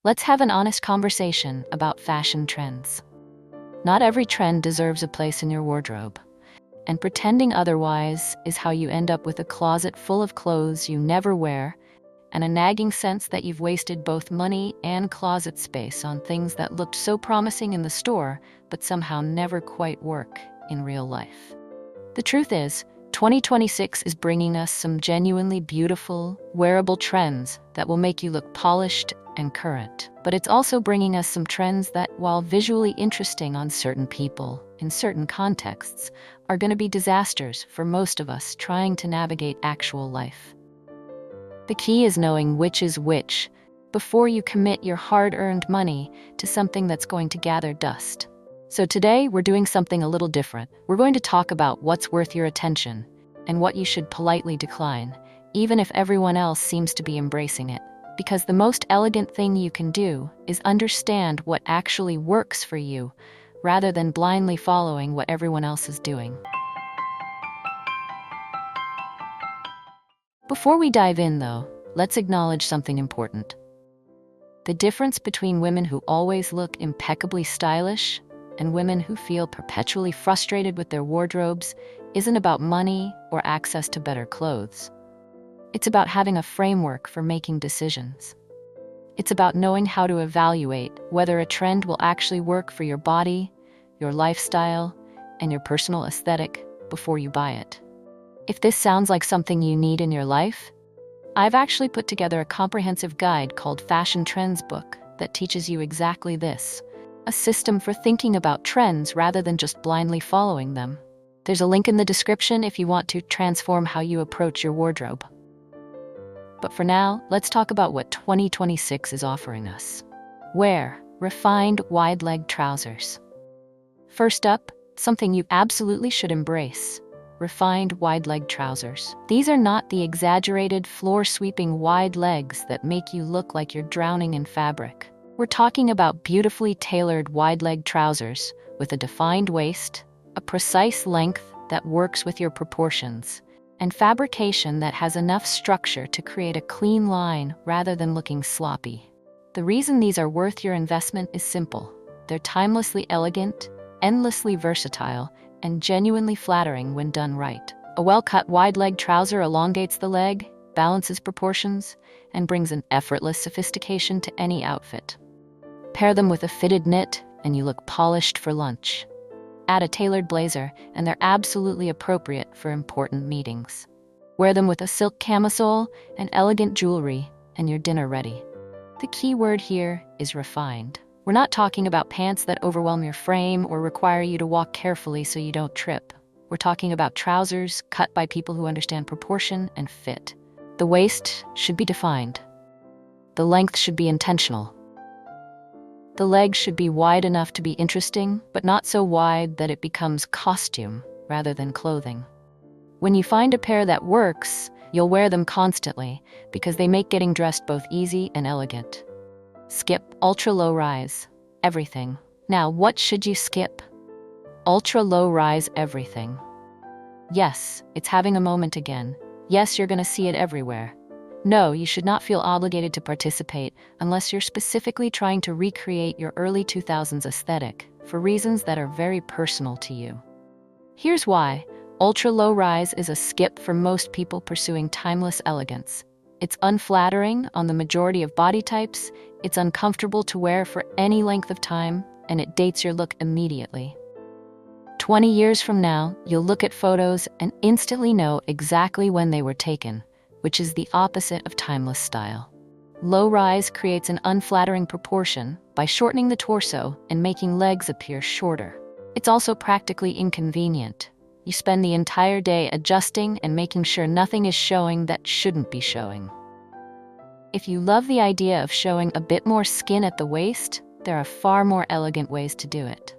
Let's have an honest conversation about fashion trends. Not every trend deserves a place in your wardrobe, and pretending otherwise is how you end up with a closet full of clothes you never wear and a nagging sense that you've wasted both money and closet space on things that looked so promising in the store but somehow never quite work in real life. The truth is, 2026 is bringing us some genuinely beautiful, wearable trends that will make you look polished and current. But it's also bringing us some trends that, while visually interesting on certain people, in certain contexts, are going to be disasters for most of us trying to navigate actual life. The key is knowing which is which before you commit your hard-earned money to something that's going to gather dust. So today, we're doing something a little different. We're going to talk about what's worth your attention and what you should politely decline, even if everyone else seems to be embracing it. Because the most elegant thing you can do is understand what actually works for you, rather than blindly following what everyone else is doing. Before we dive in, though, let's acknowledge something important. The difference between women who always look impeccably stylish and women who feel perpetually frustrated with their wardrobes isn't about money or access to better clothes. It's about having a framework for making decisions. It's about knowing how to evaluate whether a trend will actually work for your body, your lifestyle, and your personal aesthetic before you buy it. If this sounds like something you need in your life, I've actually put together a comprehensive guide called Fashion Trends Book that teaches you exactly this. A system for thinking about trends rather than just blindly following them. There's a link in the description if you want to transform how you approach your wardrobe. But for now, let's talk about what 2026 is offering us. Wear refined wide-leg trousers. First up, something you absolutely should embrace. Refined wide-leg trousers. These are not the exaggerated, floor-sweeping wide legs that make you look like you're drowning in fabric. We're talking about beautifully tailored wide-leg trousers with a defined waist, a precise length that works with your proportions, and fabrication that has enough structure to create a clean line rather than looking sloppy. The reason these are worth your investment is simple. They're timelessly elegant, endlessly versatile, and genuinely flattering when done right. A well-cut wide-leg trouser elongates the leg, balances proportions, and brings an effortless sophistication to any outfit. Pair them with a fitted knit, and you look polished for lunch. Add a tailored blazer, and they're absolutely appropriate for important meetings. Wear them with a silk camisole and elegant jewelry, and you're dinner ready. The key word here is refined. We're not talking about pants that overwhelm your frame or require you to walk carefully so you don't trip. We're talking about trousers cut by people who understand proportion and fit. The waist should be defined. The length should be intentional. The legs should be wide enough to be interesting, but not so wide that it becomes costume rather than clothing. When you find a pair that works, you'll wear them constantly because they make getting dressed both easy and elegant. Skip ultra-low rise, everything. Now, what should you skip? Ultra-low rise everything. Yes, it's having a moment again. Yes, you're going to see it everywhere. No, you should not feel obligated to participate unless you're specifically trying to recreate your early 2000s aesthetic for reasons that are very personal to you. Here's why. Ultra-low rise is a skip for most people pursuing timeless elegance. It's unflattering on the majority of body types, it's uncomfortable to wear for any length of time, and it dates your look immediately. 20 years from now, you'll look at photos and instantly know exactly when they were taken, which is the opposite of timeless style. Low rise creates an unflattering proportion by shortening the torso and making legs appear shorter. It's also practically inconvenient. You spend the entire day adjusting and making sure nothing is showing that shouldn't be showing. If you love the idea of showing a bit more skin at the waist, there are far more elegant ways to do it.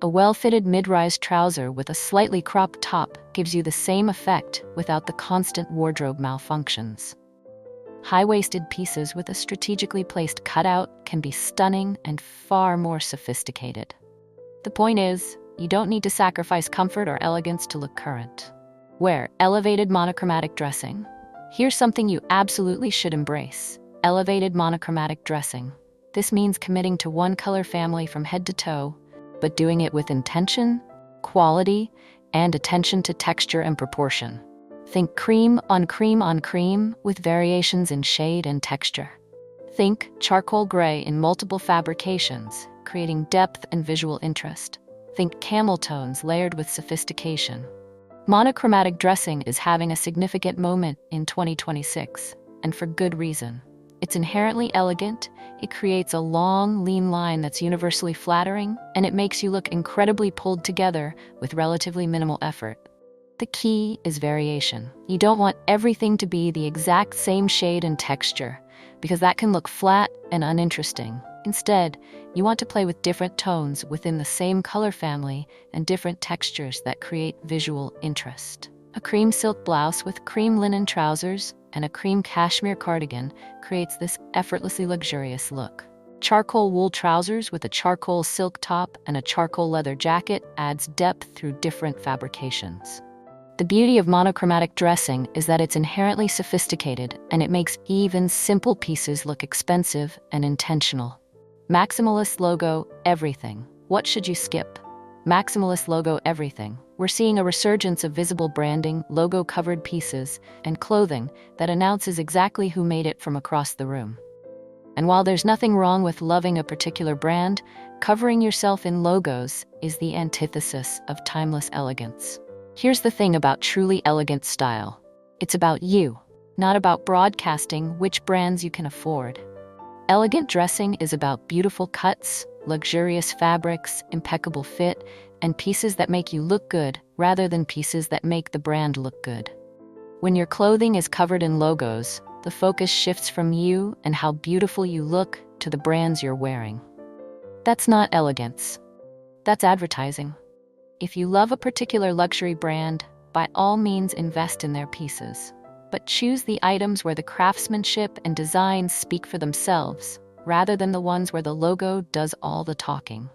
A well-fitted mid-rise trouser with a slightly cropped top gives you the same effect without the constant wardrobe malfunctions. High-waisted pieces with a strategically placed cutout can be stunning and far more sophisticated. The point is, you don't need to sacrifice comfort or elegance to look current. Wear elevated monochromatic dressing. Here's something you absolutely should embrace. Elevated monochromatic dressing. This means committing to one color family from head to toe, but doing it with intention, quality, and attention to texture and proportion. Think cream on cream on cream with variations in shade and texture. Think charcoal gray in multiple fabrications, creating depth and visual interest. Think camel tones layered with sophistication. Monochromatic dressing is having a significant moment in 2026, and for good reason. It's inherently elegant, it creates a long, lean line that's universally flattering, and it makes you look incredibly pulled together with relatively minimal effort. The key is variation. You don't want everything to be the exact same shade and texture, because that can look flat and uninteresting. Instead, you want to play with different tones within the same color family and different textures that create visual interest. A cream silk blouse with cream linen trousers and a cream cashmere cardigan creates this effortlessly luxurious look. Charcoal wool trousers with a charcoal silk top and a charcoal leather jacket adds depth through different fabrications. The beauty of monochromatic dressing is that it's inherently sophisticated and it makes even simple pieces look expensive and intentional. Maximalist logo everything. What should you skip? Maximalist logo everything. We're seeing a resurgence of visible branding, logo-covered pieces, and clothing that announces exactly who made it from across the room. And while there's nothing wrong with loving a particular brand, covering yourself in logos is the antithesis of timeless elegance. Here's the thing about truly elegant style. It's about you, not about broadcasting which brands you can afford. Elegant dressing is about beautiful cuts, luxurious fabrics, impeccable fit, and pieces that make you look good rather than pieces that make the brand look good. When your clothing is covered in logos, the focus shifts from you and how beautiful you look to the brands you're wearing. That's not elegance. That's advertising. If you love a particular luxury brand, by all means invest in their pieces. But choose the items where the craftsmanship and design speak for themselves, rather than the ones where the logo does all the talking.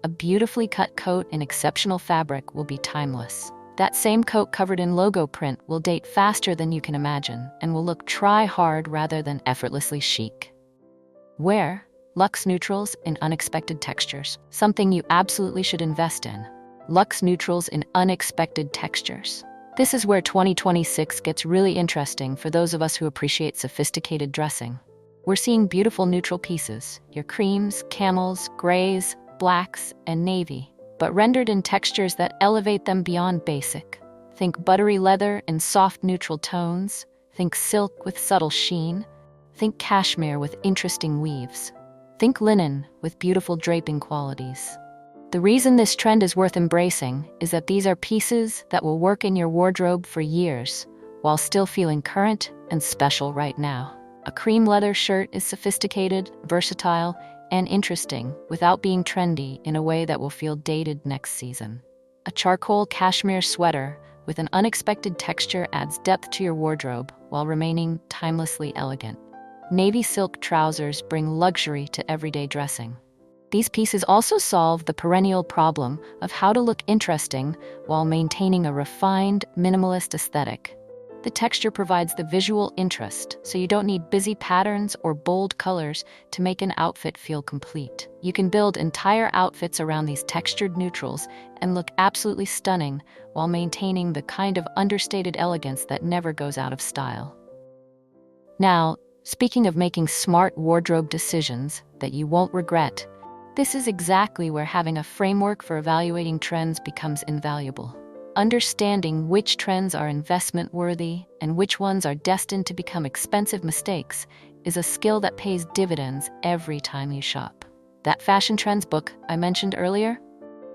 A beautifully cut coat in exceptional fabric will be timeless. That same coat covered in logo print will date faster than you can imagine and will look try-hard rather than effortlessly chic. Wear luxe neutrals in unexpected textures, something you absolutely should invest in. Luxe neutrals in unexpected textures. This is where 2026 gets really interesting for those of us who appreciate sophisticated dressing. We're seeing beautiful neutral pieces, your creams, camels, grays, blacks, and navy, but rendered in textures that elevate them beyond basic. Think buttery leather in soft neutral tones, think silk with subtle sheen, think cashmere with interesting weaves, think linen with beautiful draping qualities. The reason this trend is worth embracing is that these are pieces that will work in your wardrobe for years, while still feeling current and special right now. A cream leather shirt is sophisticated, versatile, and interesting without being trendy in a way that will feel dated next season. A charcoal cashmere sweater with an unexpected texture adds depth to your wardrobe while remaining timelessly elegant. Navy silk trousers bring luxury to everyday dressing. These pieces also solve the perennial problem of how to look interesting while maintaining a refined, minimalist aesthetic. The texture provides the visual interest, so you don't need busy patterns or bold colors to make an outfit feel complete. You can build entire outfits around these textured neutrals and look absolutely stunning while maintaining the kind of understated elegance that never goes out of style. Now, speaking of making smart wardrobe decisions that you won't regret, this is exactly where having a framework for evaluating trends becomes invaluable. Understanding which trends are investment-worthy and which ones are destined to become expensive mistakes is a skill that pays dividends every time you shop. That fashion trends book I mentioned earlier,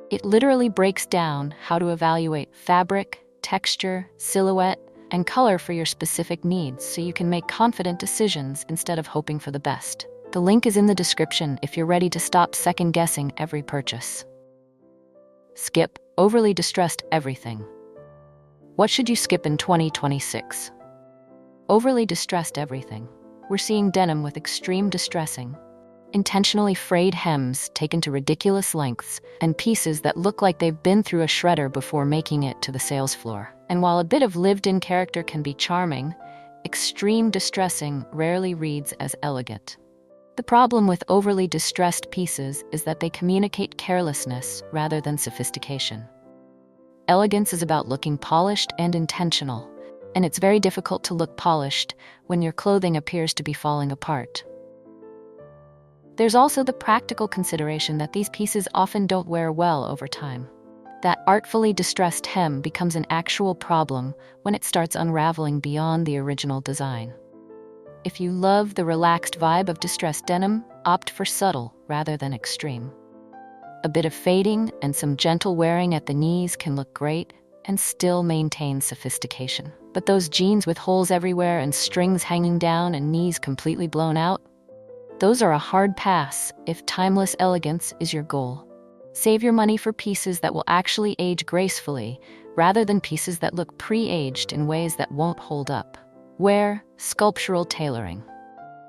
it literally breaks down how to evaluate fabric, texture, silhouette, and color for your specific needs so you can make confident decisions instead of hoping for the best. The link is in the description if you're ready to stop second-guessing every purchase. Skip overly distressed everything. What should you skip in 2026? Overly distressed everything. We're seeing denim with extreme distressing, intentionally frayed hems taken to ridiculous lengths, and pieces that look like they've been through a shredder before making it to the sales floor. And while a bit of lived-in character can be charming, extreme distressing rarely reads as elegant. The The problem with overly distressed pieces is that they communicate carelessness rather than sophistication. Elegance is about looking polished and intentional, and it's very difficult to look polished when your clothing appears to be falling apart. There's also the practical consideration that these pieces often don't wear well over time. That artfully distressed hem becomes an actual problem when it starts unraveling beyond the original design. If you love the relaxed vibe of distressed denim, opt for subtle rather than extreme. A bit of fading and some gentle wearing at the knees can look great and still maintain sophistication. But those jeans with holes everywhere and strings hanging down and knees completely blown out, those are a hard pass if timeless elegance is your goal. Save your money for pieces that will actually age gracefully, rather than pieces that look pre-aged in ways that won't hold up. Wear sculptural tailoring.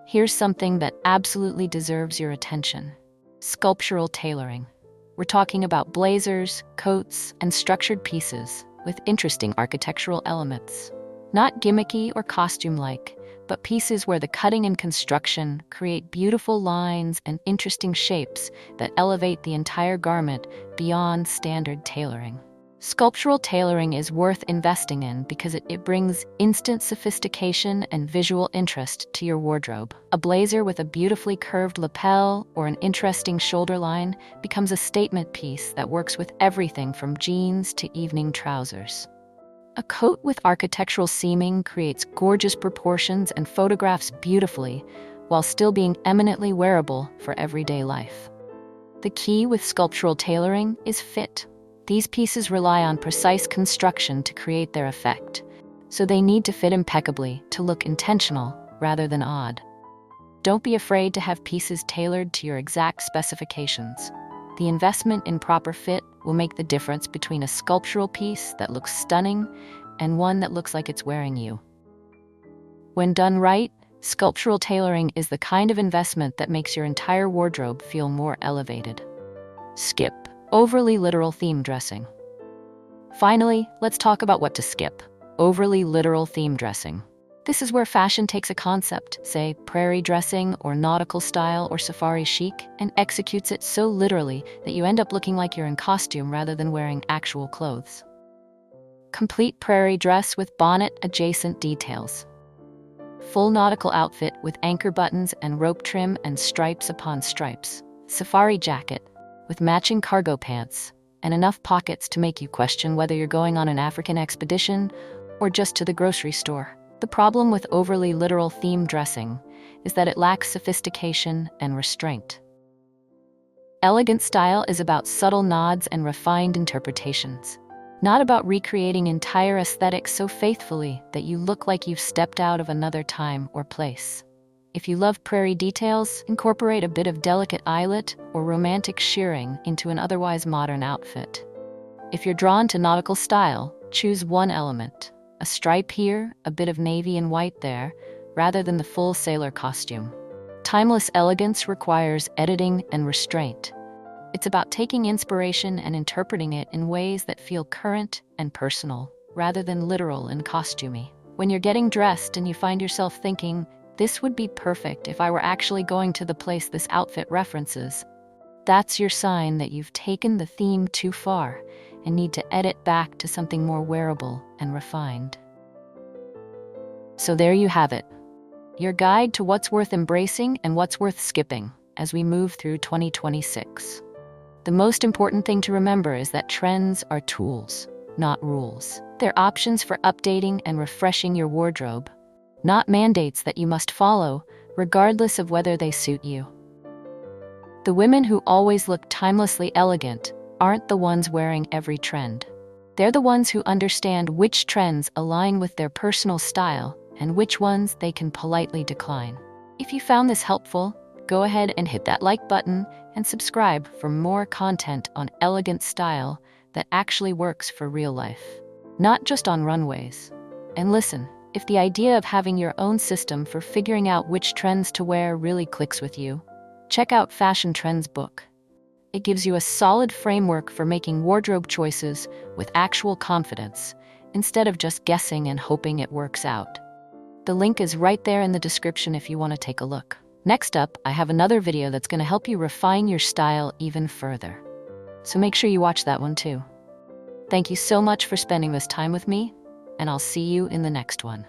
Here's something that absolutely deserves your attention. Sculptural tailoring. We're talking about blazers, coats, and structured pieces with interesting architectural elements. Not gimmicky or costume-like, but pieces where the cutting and construction create beautiful lines and interesting shapes that elevate the entire garment beyond standard tailoring. Sculptural tailoring is worth investing in because it brings instant sophistication and visual interest to your wardrobe. A blazer with a beautifully curved lapel or an interesting shoulder line becomes a statement piece that works with everything from jeans to evening trousers. A coat with architectural seaming creates gorgeous proportions and photographs beautifully, while still being eminently wearable for everyday life. The key with sculptural tailoring is fit. These pieces rely on precise construction to create their effect, so they need to fit impeccably to look intentional rather than odd. Don't be afraid to have pieces tailored to your exact specifications. The investment in proper fit will make the difference between a sculptural piece that looks stunning and one that looks like it's wearing you. When done right, sculptural tailoring is the kind of investment that makes your entire wardrobe feel more elevated. Skip overly literal theme dressing. Finally, let's talk about what to skip. Overly literal theme dressing. This is where fashion takes a concept, say prairie dressing or nautical style or safari chic, and executes it so literally that you end up looking like you're in costume rather than wearing actual clothes. Complete prairie dress with bonnet adjacent details. Full nautical outfit with anchor buttons and rope trim and stripes upon stripes. Safari jacket with matching cargo pants and enough pockets to make you question whether you're going on an African expedition or just to the grocery store. The problem with overly literal theme dressing is that it lacks sophistication and restraint. Elegant style is about subtle nods and refined interpretations, not about recreating entire aesthetics so faithfully that you look like you've stepped out of another time or place. If you love prairie details, incorporate a bit of delicate eyelet or romantic shirring into an otherwise modern outfit. If you're drawn to nautical style, choose one element. A stripe here, a bit of navy and white there, rather than the full sailor costume. Timeless elegance requires editing and restraint. It's about taking inspiration and interpreting it in ways that feel current and personal, rather than literal and costumey. When you're getting dressed and you find yourself thinking, "This would be perfect if I were actually going to the place this outfit references," that's your sign that you've taken the theme too far and need to edit back to something more wearable and refined. So there you have it, your guide to what's worth embracing and what's worth skipping as we move through 2026. The most important thing to remember is that trends are tools, not rules. They're options for updating and refreshing your wardrobe, not mandates that you must follow, regardless of whether they suit you. The women who always look timelessly elegant aren't the ones wearing every trend. They're the ones who understand which trends align with their personal style and which ones they can politely decline. If you found this helpful, go ahead and hit that like button and subscribe for more content on elegant style that actually works for real life, not just on runways. And listen, if the idea of having your own system for figuring out which trends to wear really clicks with you, check out Fashion Trends book. It gives you a solid framework for making wardrobe choices with actual confidence, instead of just guessing and hoping it works out. The link is right there in the description if you want to take a look. Next up, I have another video that's going to help you refine your style even further. So make sure you watch that one too. Thank you so much for spending this time with me, and I'll see you in the next one.